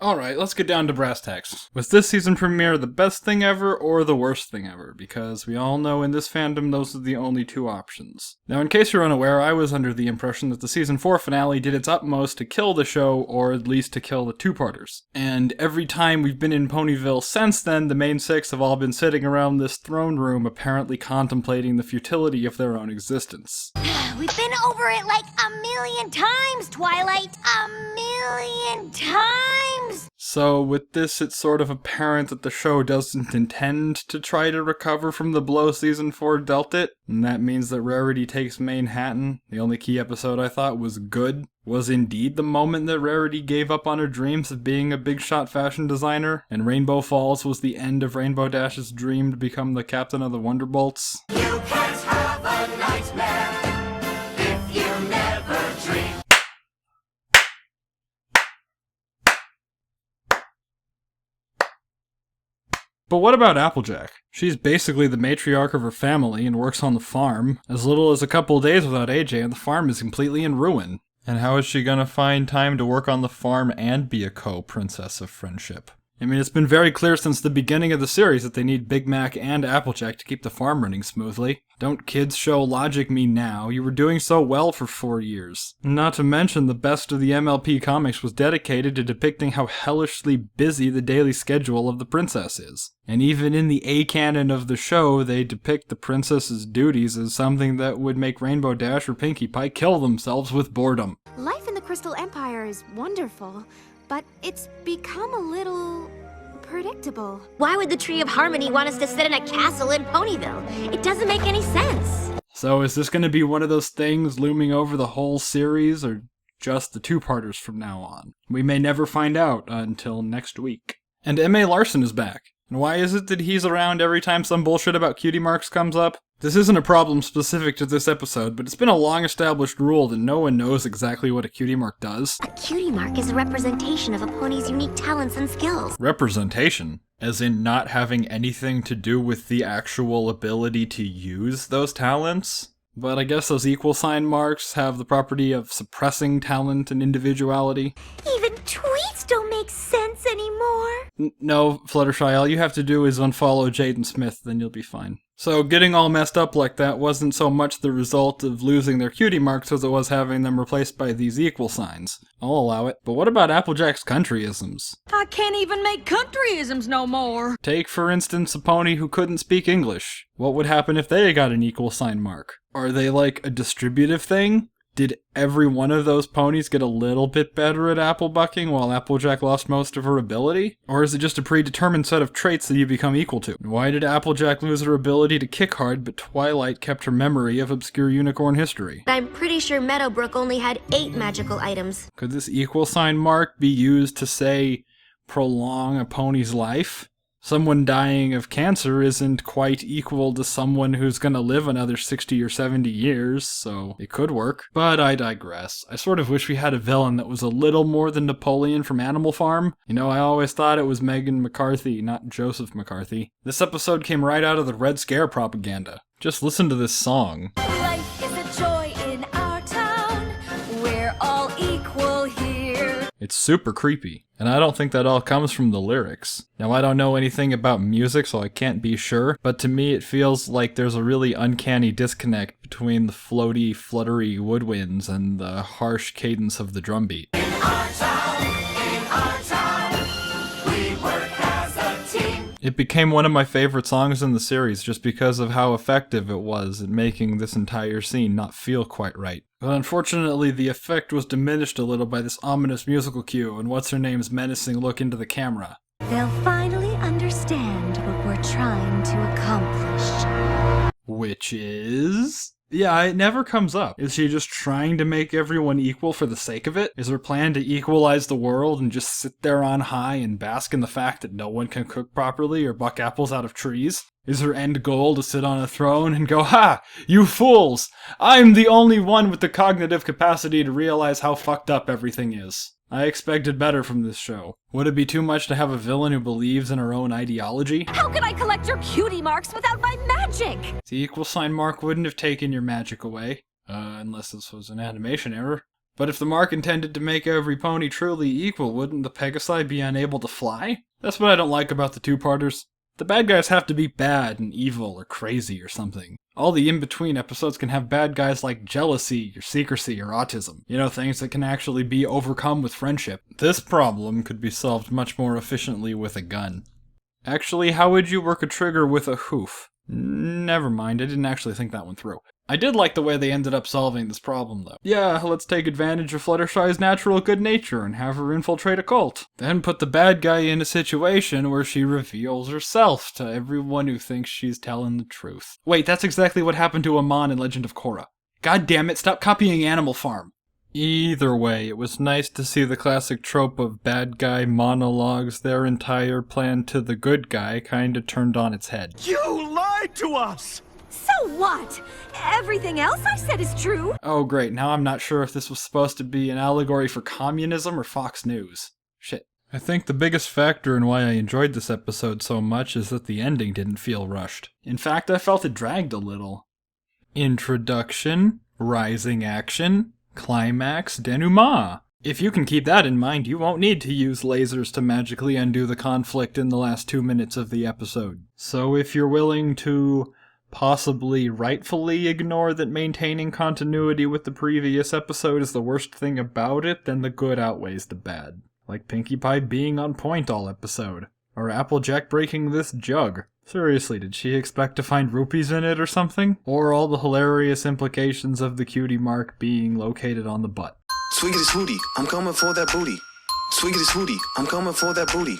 Alright, let's get down to brass tacks. Was this season premiere the best thing ever or the worst thing ever? Because we all know in this fandom those are the only two options. Now, in case you're unaware, I was under the impression that the season 4 finale did its utmost to kill the show, or at least to kill the two-parters. And every time we've been in Ponyville since then, the main six have all been sitting around this throne room apparently contemplating the futility of their own existence. We've been over it like a million times, Twilight! A million times! So with this, it's sort of apparent that the show doesn't intend to try to recover from the blow season 4 dealt it, and that means that Rarity Takes Manhattan, the only key episode I thought was good, was indeed the moment that Rarity gave up on her dreams of being a big shot fashion designer, and Rainbow Falls was the end of Rainbow Dash's dream to become the captain of the Wonderbolts. You can't have a nightmare if you never dream. But what about Applejack? She's basically the matriarch of her family and works on the farm. As little as a couple days without AJ and the farm is completely in ruin. And how is she gonna find time to work on the farm and be a co-princess of friendship? I mean, it's been very clear since the beginning of the series that they need Big Mac and Applejack to keep the farm running smoothly. Don't kids show logic me now? You were doing so well for 4 years. Not to mention, the best of the MLP comics was dedicated to depicting how hellishly busy the daily schedule of the princess is. And even in the A-canon of the show, they depict the princess's duties as something that would make Rainbow Dash or Pinkie Pie kill themselves with boredom. Life in the Crystal Empire is wonderful, but it's become a little predictable. Why would the Tree of Harmony want us to sit in a castle in Ponyville? It doesn't make any sense. So is this going to be one of those things looming over the whole series, or just the two-parters from now on? We may never find out until next week. And M.A. Larson is back. And why is it that he's around every time some bullshit about Cutie Marks comes up? This isn't a problem specific to this episode, but it's been a long-established rule that no one knows exactly what a cutie mark does. A cutie mark is a representation of a pony's unique talents and skills. Representation? As in not having anything to do with the actual ability to use those talents? But I guess those equal sign marks have the property of suppressing talent and individuality. Even tweets don't make sense anymore. No, Fluttershy, all you have to do is unfollow Jaden Smith, then you'll be fine. So getting all messed up like that wasn't so much the result of losing their cutie marks as it was having them replaced by these equal signs. I'll allow it. But what about Applejack's countryisms? I can't even make countryisms no more. Take, for instance, a pony who couldn't speak English. What would happen if they got an equal sign mark? Are they like a distributive thing? Did every one of those ponies get a little bit better at apple bucking while Applejack lost most of her ability? Or is it just a predetermined set of traits that you become equal to? Why did Applejack lose her ability to kick hard, but Twilight kept her memory of obscure unicorn history? I'm pretty sure Meadowbrook only had 8 magical items. Could this equal sign mark be used to, say, prolong a pony's life? Someone dying of cancer isn't quite equal to someone who's gonna live another 60 or 70 years, so it could work. But I digress. I sort of wish we had a villain that was a little more than Napoleon from Animal Farm. You know, I always thought it was Megan McCarthy, not Joseph McCarthy. This episode came right out of the Red Scare propaganda. Just listen to this song. Life is a joy in our town. We're all equal here. It's super creepy, and I don't think that all comes from the lyrics. Now, I don't know anything about music, so I can't be sure, but to me it feels like there's a really uncanny disconnect between the floaty, fluttery woodwinds and the harsh cadence of the drum beat. In our town, we work as a team. It became one of my favorite songs in the series just because of how effective it was at making this entire scene not feel quite right. But unfortunately, the effect was diminished a little by this ominous musical cue and what's-her-name's menacing look into the camera. They'll finally understand what we're trying to accomplish. Which is... Yeah, it never comes up. Is she just trying to make everyone equal for the sake of it? Is her plan to equalize the world and just sit there on high and bask in the fact that no one can cook properly or buck apples out of trees? Is her end goal to sit on a throne and go, "Ha! You fools! I'm the only one with the cognitive capacity to realize how fucked up everything is." I expected better from this show. Would it be too much to have a villain who believes in her own ideology? How can I collect your cutie marks without my magic? The equal sign mark wouldn't have taken your magic away. Unless this was an animation error. But if the mark intended to make every pony truly equal, wouldn't the Pegasi be unable to fly? That's what I don't like about the two-parters. The bad guys have to be bad and evil or crazy or something. All the in-between episodes can have bad guys like jealousy or secrecy or autism. You know, things that can actually be overcome with friendship. This problem could be solved much more efficiently with a gun. Actually, how would you work a trigger with a hoof? Never mind, I didn't actually think that one through. I did like the way they ended up solving this problem, though. Yeah, let's take advantage of Fluttershy's natural good nature and have her infiltrate a cult. Then put the bad guy in a situation where she reveals herself to everyone who thinks she's telling the truth. Wait, that's exactly what happened to Amon in Legend of Korra. God damn it, stop copying Animal Farm. Either way, it was nice to see the classic trope of bad guy monologues their entire plan to the good guy kinda turned on its head. You lied to us! So what? Everything else I said is true. Oh great, now I'm not sure if this was supposed to be an allegory for communism or Fox News. Shit. I think the biggest factor in why I enjoyed this episode so much is that the ending didn't feel rushed. In fact, I felt it dragged a little. Introduction, rising action, climax, denouement. If you can keep that in mind, you won't need to use lasers to magically undo the conflict in the last 2 minutes of the episode. So if you're willing to possibly rightfully ignore that maintaining continuity with the previous episode is the worst thing about it, then the good outweighs the bad. Like Pinkie Pie being on point all episode. Or Applejack breaking this jug. Seriously, did she expect to find rupees in it or something? Or all the hilarious implications of the cutie mark being located on the butt. Swiggity Swooty, I'm coming for that booty. Swiggity Swooty, I'm coming for that booty.